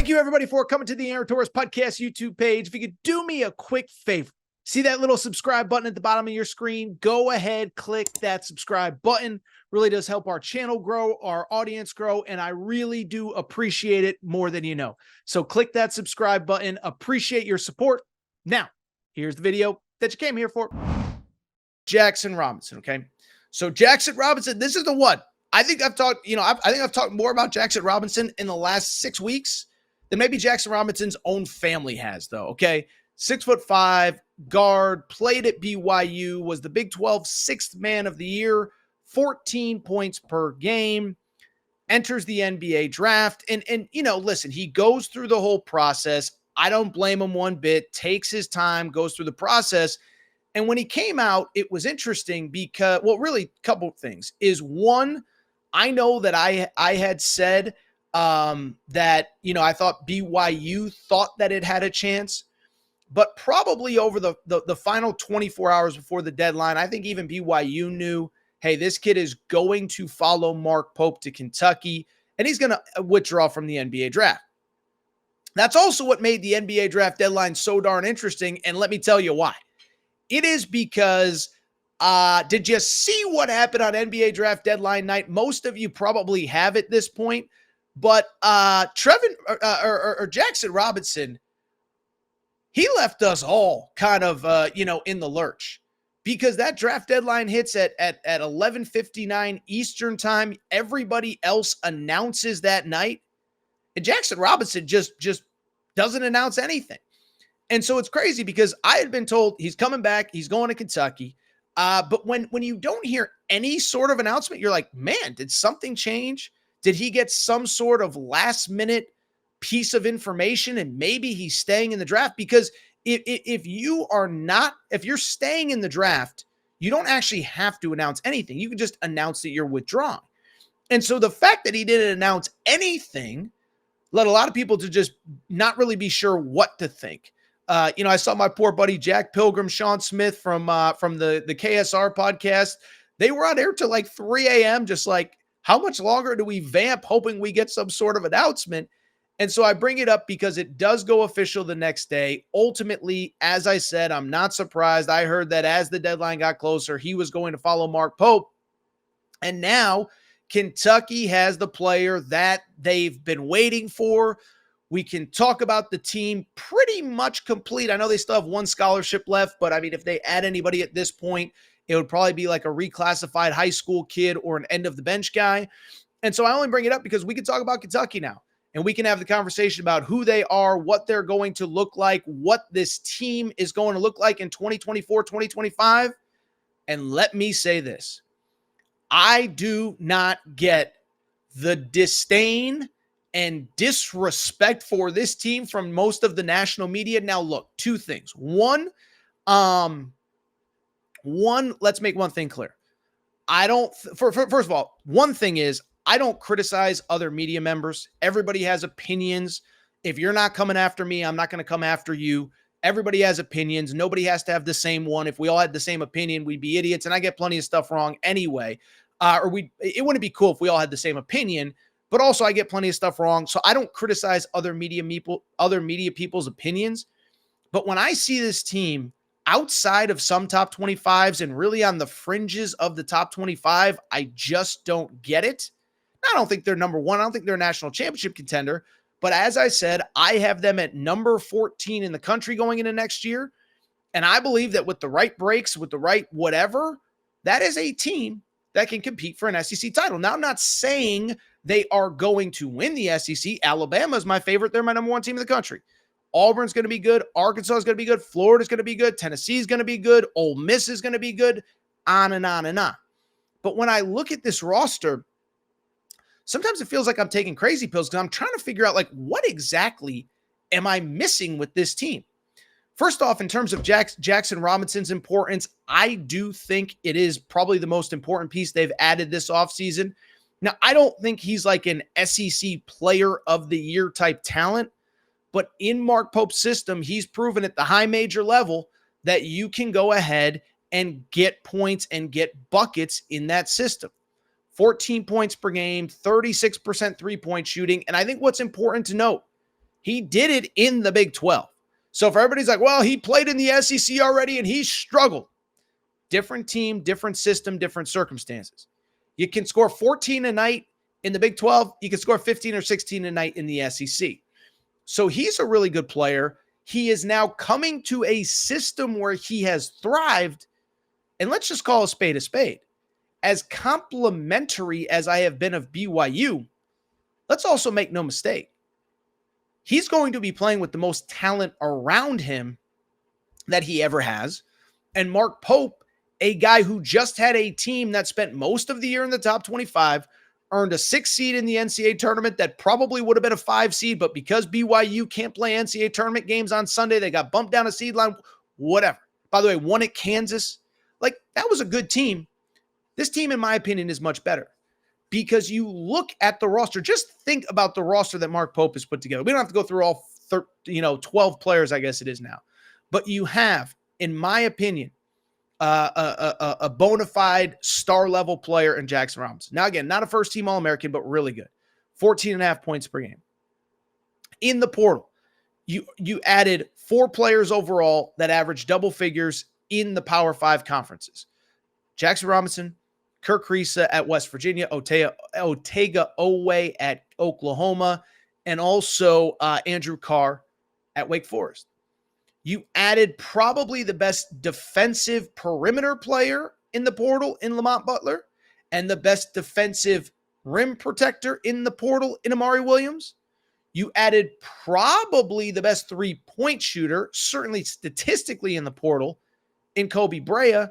Thank you, everybody, for coming to the Aaron Torres Podcast YouTube page. If you could do me a quick favor, see that little subscribe button at the bottom of your screen? Go ahead, click that subscribe button. Really does help our channel grow, our audience grow, and I really do appreciate it more than you know. So click that subscribe button. Appreciate your support. Now, here's the video that you came here for. Jaxson Robinson, okay? So Jaxson Robinson, this is the one. I think I've talked, I think I've talked more about Jaxson Robinson in the last 6 weeks than maybe Jaxson Robinson's own family has, though, okay? 6'5", guard, played at BYU, was the Big 12 sixth man of the year, 14 points per game, enters the NBA draft. And listen, he goes through the whole process. I don't blame him one bit, takes his time, goes through the process. And when he came out, it was interesting because, well, really a couple of things. Is one, I know that I had said that, I thought BYU thought that it had a chance, but probably over the final 24 hours before the deadline, I think even BYU knew, hey, this kid is going to follow Mark Pope to Kentucky, and he's going to withdraw from the NBA draft. That's also what made the NBA draft deadline so darn interesting, and let me tell you why. It is because, did you see what happened on NBA draft deadline night? Most of you probably have at this point, but Jaxson Robinson, he left us all kind of, in the lurch because that draft deadline hits at 11:59 Eastern time. Everybody else announces that night, and Jaxson Robinson just doesn't announce anything. And so it's crazy because I had been told he's coming back, he's going to Kentucky. But when you don't hear any sort of announcement, you're like, man, did something change? Did he get some sort of last minute piece of information and maybe he's staying in the draft? Because if you're staying in the draft, you don't actually have to announce anything. You can just announce that you're withdrawing. And so the fact that he didn't announce anything led a lot of people to just not really be sure what to think. I saw my poor buddy Jack Pilgrim, Sean Smith from the KSR podcast. They were on air till like 3 a.m. just like, how much longer do we vamp hoping we get some sort of announcement? And so I bring it up because it does go official the next day. Ultimately, as I said, I'm not surprised. I heard that as the deadline got closer, he was going to follow Mark Pope. And now Kentucky has the player that they've been waiting for. We can talk about the team pretty much complete. I know they still have one scholarship left, but I mean, if they add anybody at this point, it would probably be like a reclassified high school kid or an end of the bench guy. And so I only bring it up because we can talk about Kentucky now, and we can have the conversation about who they are, what they're going to look like, what this team is going to look like in 2024, 2025. And let me say this. I do not get the disdain and disrespect for this team from most of the national media. Now, look, two things. One, let's make one thing clear. First of all, one thing is I don't criticize other media members. Everybody has opinions. If you're not coming after me, I'm not going to come after you. Everybody has opinions. Nobody has to have the same one. If we all had the same opinion, we'd be idiots. And I get plenty of stuff wrong anyway. It wouldn't be cool if we all had the same opinion. But also, I get plenty of stuff wrong. So I don't criticize other media people's opinions. But when I see this team outside of some top 25s and really on the fringes of the top 25, I just don't get it. I don't think they're number one. I don't think they're a national championship contender. But as I said, I have them at number 14 in the country going into next year. And I believe that with the right breaks, with the right whatever, that is a team that can compete for an SEC title. Now, I'm not saying they are going to win the SEC. Alabama is my favorite. They're my number one team in the country. Auburn's going to be good. Arkansas is going to be good. Florida's going to be good. Tennessee is going to be good. Ole Miss is going to be good. On and on and on. But when I look at this roster, sometimes it feels like I'm taking crazy pills because I'm trying to figure out, like, what exactly am I missing with this team? First off, in terms of Jaxson Robinson's importance, I do think it is probably the most important piece they've added this offseason. Now, I don't think he's like an SEC player of the year type talent, but in Mark Pope's system, he's proven at the high major level that you can go ahead and get points and get buckets in that system. 14 points per game, 36% three-point shooting. And I think what's important to note, He did it in the Big 12. So if everybody's like, well, he played in the SEC already and he struggled. Different team, different system, different circumstances. You can score 14 a night in the Big 12. You can score 15 or 16 a night in the SEC. So he's a really good player. He is now coming to a system where he has thrived. And let's just call a spade a spade. As complimentary as I have been of BYU, let's also make no mistake. He's going to be playing with the most talent around him that he ever has. And Mark Pope, a guy who just had a team that spent most of the year in the top 25, earned a 6 seed in the NCAA tournament that probably would have been a 5 seed, but because BYU can't play NCAA tournament games on Sunday, they got bumped down a seed line, whatever. By the way, won at Kansas. Like, that was a good team. This team, in my opinion, is much better because you look at the roster. Just think about the roster that Mark Pope has put together. We don't have to go through all 12 players, I guess it is now. But you have, in my opinion, a bona fide star-level player in Jaxson Robinson. Now, again, not a first-team All-American, but really good. 14.5 points per game. In the portal, you added 4 players overall that averaged double figures in the Power 5 conferences. Jaxson Robinson, Kirk Risa at West Virginia, Otega Owe at Oklahoma, and also Andrew Carr at Wake Forest. You added probably the best defensive perimeter player in the portal in Lamont Butler and the best defensive rim protector in the portal in Amari Williams. You added probably the best three-point shooter, certainly statistically in the portal, in Kobe Brea.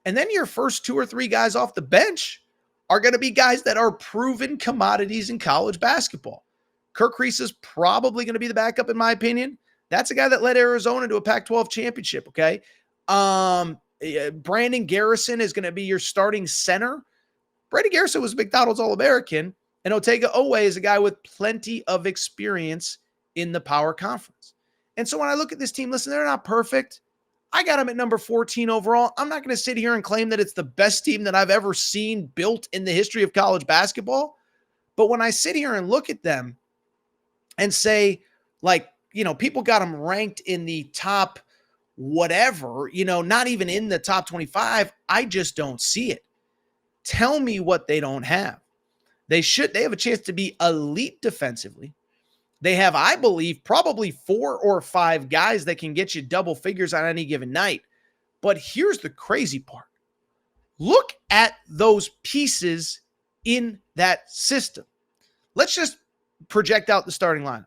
And then your first 2 or 3 guys off the bench are going to be guys that are proven commodities in college basketball. Kirk Risa is probably going to be the backup, in my opinion. That's a guy that led Arizona to a Pac-12 championship, okay? Brandon Garrison is going to be your starting center. Brandon Garrison was McDonald's All-American, and Otega Owe is a guy with plenty of experience in the Power Conference. And so when I look at this team, listen, they're not perfect. I got them at number 14 overall. I'm not going to sit here and claim that it's the best team that I've ever seen built in the history of college basketball. But when I sit here and look at them and say, like, people got them ranked in the top whatever, not even in the top 25. I just don't see it. Tell me what they don't have. They have a chance to be elite defensively. They have, I believe, probably 4 or 5 guys that can get you double figures on any given night. But here's the crazy part. Look at those pieces in that system. Let's just project out the starting lineup.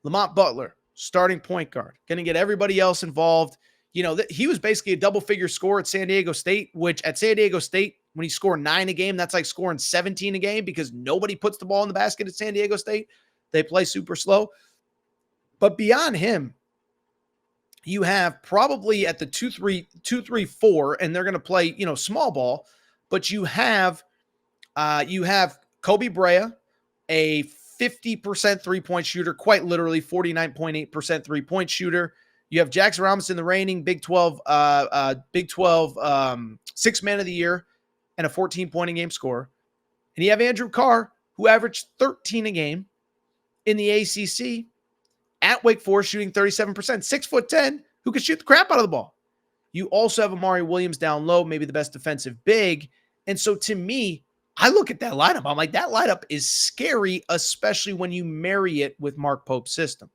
Lamont Butler, starting point guard, going to get everybody else involved. He was basically a double-figure scorer at San Diego State, which at San Diego State, when he scored 9 a game, that's like scoring 17 a game because nobody puts the ball in the basket at San Diego State. They play super slow. But beyond him, you have probably at the 2-3-4, and they're going to play, small ball, but you have Kobe Brea, a 50% three-point shooter, quite literally 49.8% three-point shooter. You have Jaxson Robinson, the reigning Big 12 sixth man of the year and a 14-point-a-game scorer. And you have Andrew Carr, who averaged 13 a game in the ACC at Wake Forest, shooting 37%, 6'10", who could shoot the crap out of the ball. You also have Amari Williams down low, maybe the best defensive big. And so to me, I look at that lineup. I'm like, that lineup is scary, especially when you marry it with Mark Pope's system.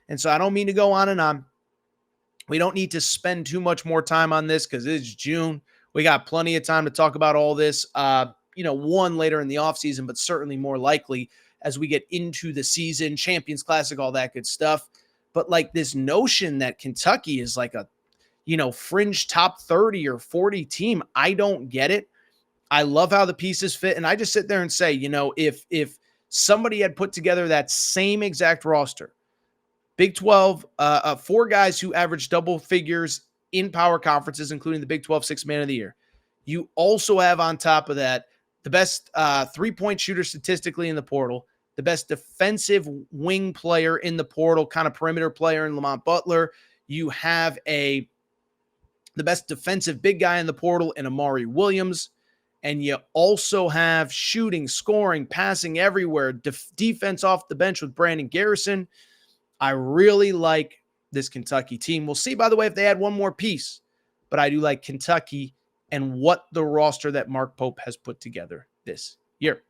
And so I don't mean to go on and on. We don't need to spend too much more time on this because it's June. We got plenty of time to talk about all this, one later in the offseason, but certainly more likely as we get into the season, Champions Classic, all that good stuff. But like this notion that Kentucky is like a, fringe top 30 or 40 team, I don't get it. I love how the pieces fit. And I just sit there and say, if somebody had put together that same exact roster, Big 12, 4 guys who averaged double figures in power conferences, including the Big 12 sixth man of the year. You also have on top of that the best three-point shooter statistically in the portal, the best defensive wing player in the portal, kind of perimeter player in Lamont Butler. You have the best defensive big guy in the portal in Amari Williams. And you also have shooting, scoring, passing everywhere, defense off the bench with Brandon Garrison. I really like this Kentucky team. We'll see, by the way, if they add one more piece, but I do like Kentucky and what the roster that Mark Pope has put together this year.